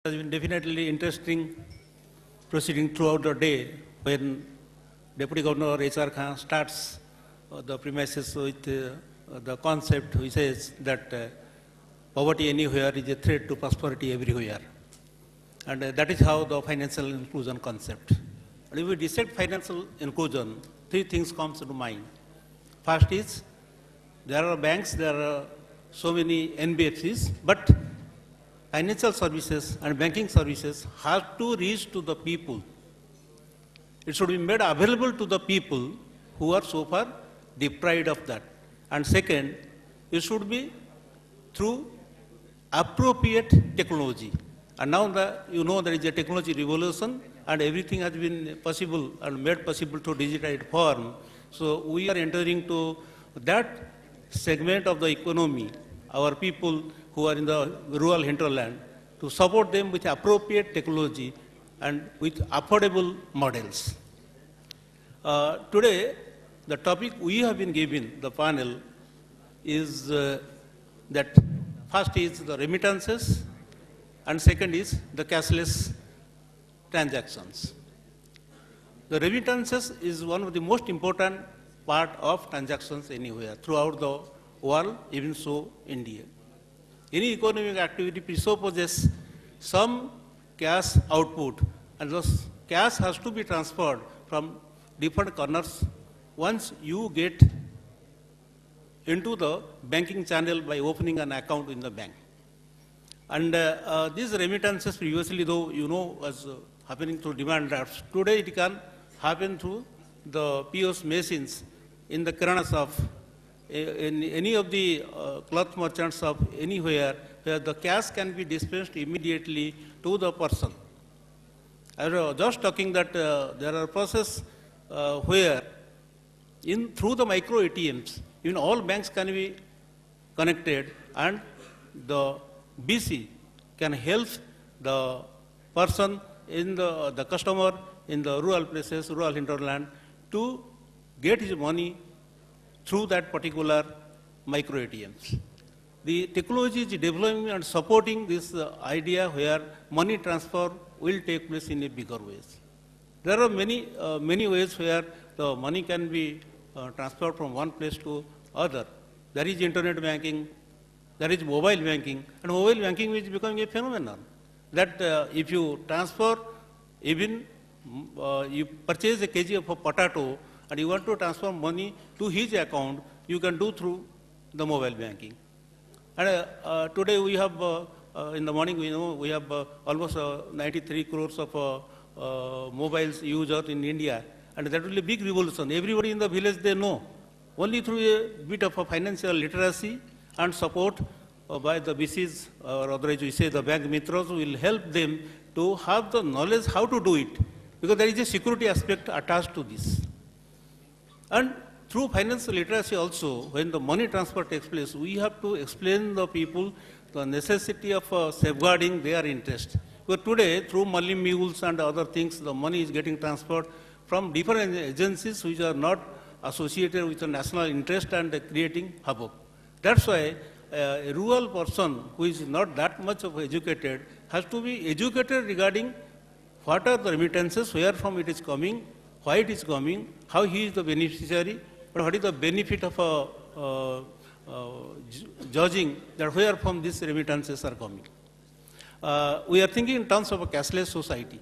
It has been definitely interesting proceeding throughout the day when Deputy Governor H.R. Khan starts the premises with the concept which says that poverty anywhere is a threat to prosperity everywhere. And that is how the financial inclusion concept. And if we dissect financial inclusion, three things comes to mind. First is, there are banks, there are so many NBFCs, but financial services and banking services have to reach to the people. It should be made available to the people who are so far deprived of that. And second, it should be through appropriate technology. And now you know there is a technology revolution and everything has been possible and made possible to digitized form. So we are entering to that segment of the economy, our people who are in the rural hinterland, to support them with appropriate technology and with affordable models. Today, the topic we have been given, the panel, is that first is the remittances and second is the cashless transactions. The remittances is one of the most important part of transactions anywhere throughout the world, even so India. Any economic activity presupposes some cash output, and thus cash has to be transferred from different corners once you get into the banking channel by opening an account in the bank. And these remittances previously, though, you know, was happening through demand drafts. Today it can happen through the POS machines in the kirana shop, in any of the cloth merchant shop, anywhere, where the cash can be dispensed immediately to the person. I was just talking that there are processes where through the micro ATMs, even all banks can be connected and the BC can help the person in the customer in the rural places, rural hinterland, to get his money through that particular micro ATMs. The technology is developing and supporting this idea where money transfer will take place in a bigger ways. There are many ways where the money can be transferred from one place to other. There is internet banking, there is mobile banking, and mobile banking is becoming a phenomenon. That if you transfer, even you purchase a kg of a potato and you want to transfer money to his account, you can do through the mobile banking. And today we have, in the morning, we know we have almost 93 crores of mobiles users in India. And that will be a big revolution. Everybody in the village, they know. Only through a bit of a financial literacy and support by the BCs, or otherwise we say the bank mitras, will help them to have the knowledge how to do it. Because there is a security aspect attached to this. And through financial literacy also, when the money transfer takes place, we have to explain the people the necessity of safeguarding their interest. Because today, through money mules and other things, the money is getting transferred from different agencies which are not associated with the national interest and creating havoc. That's why a rural person who is not that much of educated has to be educated regarding what are the remittances, where from it is coming, why it is coming, how he is the beneficiary, but what is the benefit of judging that where from these remittances are coming. We are thinking in terms of a cashless society.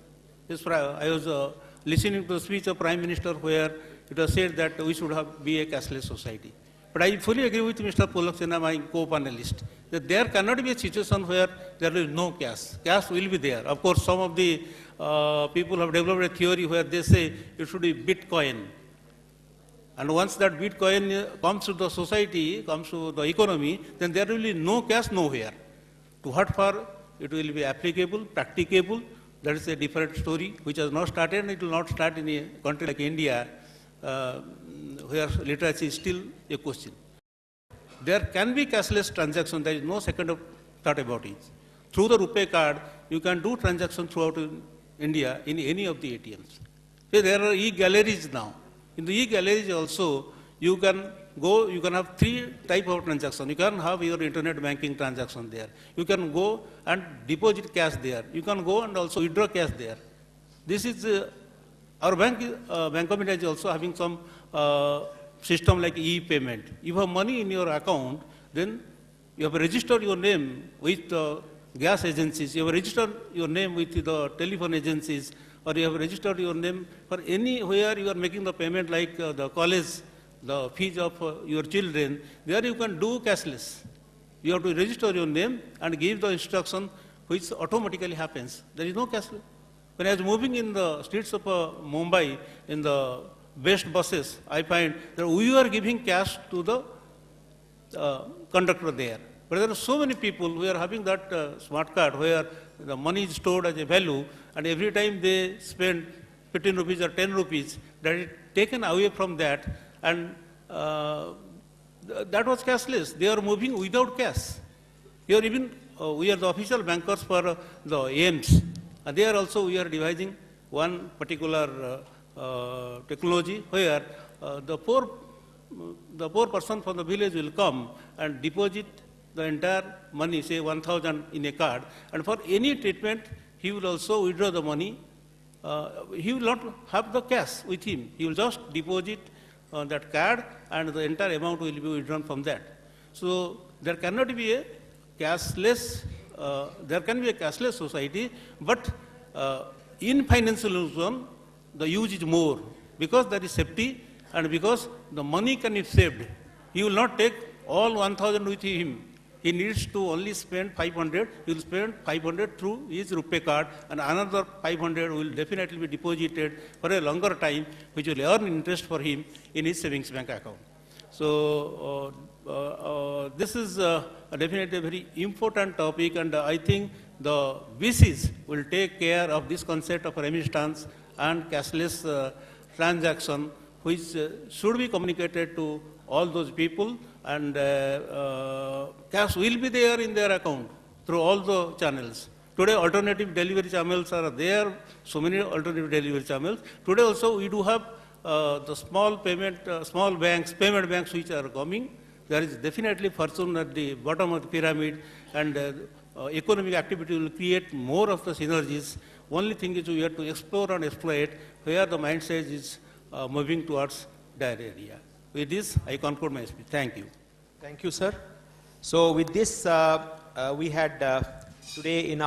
I was listening to the speech of Prime Minister where it was said that we should be a cashless society. But I fully agree with Mr. Polaksena, my co-panelist, that there cannot be a situation where there is no cash. Cash will be there. Of course, some of the people have developed a theory where they say it should be Bitcoin. And once that Bitcoin comes to the society, comes to the economy, then there will be no cash nowhere. To what for it will be applicable, practicable, that is a different story which has not started, and it will not start in a country like India, where literacy is still a question. There can be cashless transaction, there is no second thought about it. Through the RuPay card, you can do transactions throughout India in any of the ATMs. So there are e-galleries now. In the e-galleries also, you can go, you can have three type of transaction. You can have your internet banking transaction there. You can go and deposit cash there. You can go and also withdraw cash there. This is our Bank of India is also having some system like e-payment. If you have money in your account, then you have registered your name with gas agencies, you have registered your name with the telephone agencies, or you have registered your name for anywhere you are making the payment like the college, the fees of your children. There you can do cashless. You have to register your name and give the instruction which automatically happens. There is no cashless. When I was moving in the streets of Mumbai in the best buses, I find that we were giving cash to the conductor there. But there are so many people who are having that smart card where the money is stored as a value, and every time they spend 15 rupees or 10 rupees, that is taken away from that, and that was cashless. They are moving without cash. Here even we are the official bankers for the AIMS. And there also we are devising one particular technology where the poor person from the village will come and deposit the entire money, say 1,000 in a card, and for any treatment he will also withdraw the money. He will not have the cash with him. He will just deposit that card and the entire amount will be withdrawn from that. So there cannot be a cashless, there can be a cashless society, but in financial inclusion, the use is more because there is safety and because the money can be saved. He will not take all 1,000 with him. He needs to only spend 500. He will spend 500 through his RuPay card, and another 500 will definitely be deposited for a longer time, which will earn interest for him in his savings bank account. So this is definitely a very important topic, and I think the VCs will take care of this concept of remittance and cashless transaction, which should be communicated to all those people, and cash will be there in their account through all the channels. Today, alternative delivery channels are there, so many alternative delivery channels. Today also, we do have the small payment banks which are coming. There is definitely fortune at the bottom of the pyramid, and economic activity will create more of the synergies. Only thing is we have to explore and exploit where the mindset is moving towards that area. With this, I conclude my speech. Thank you. Thank you, sir. So with this, we had today in our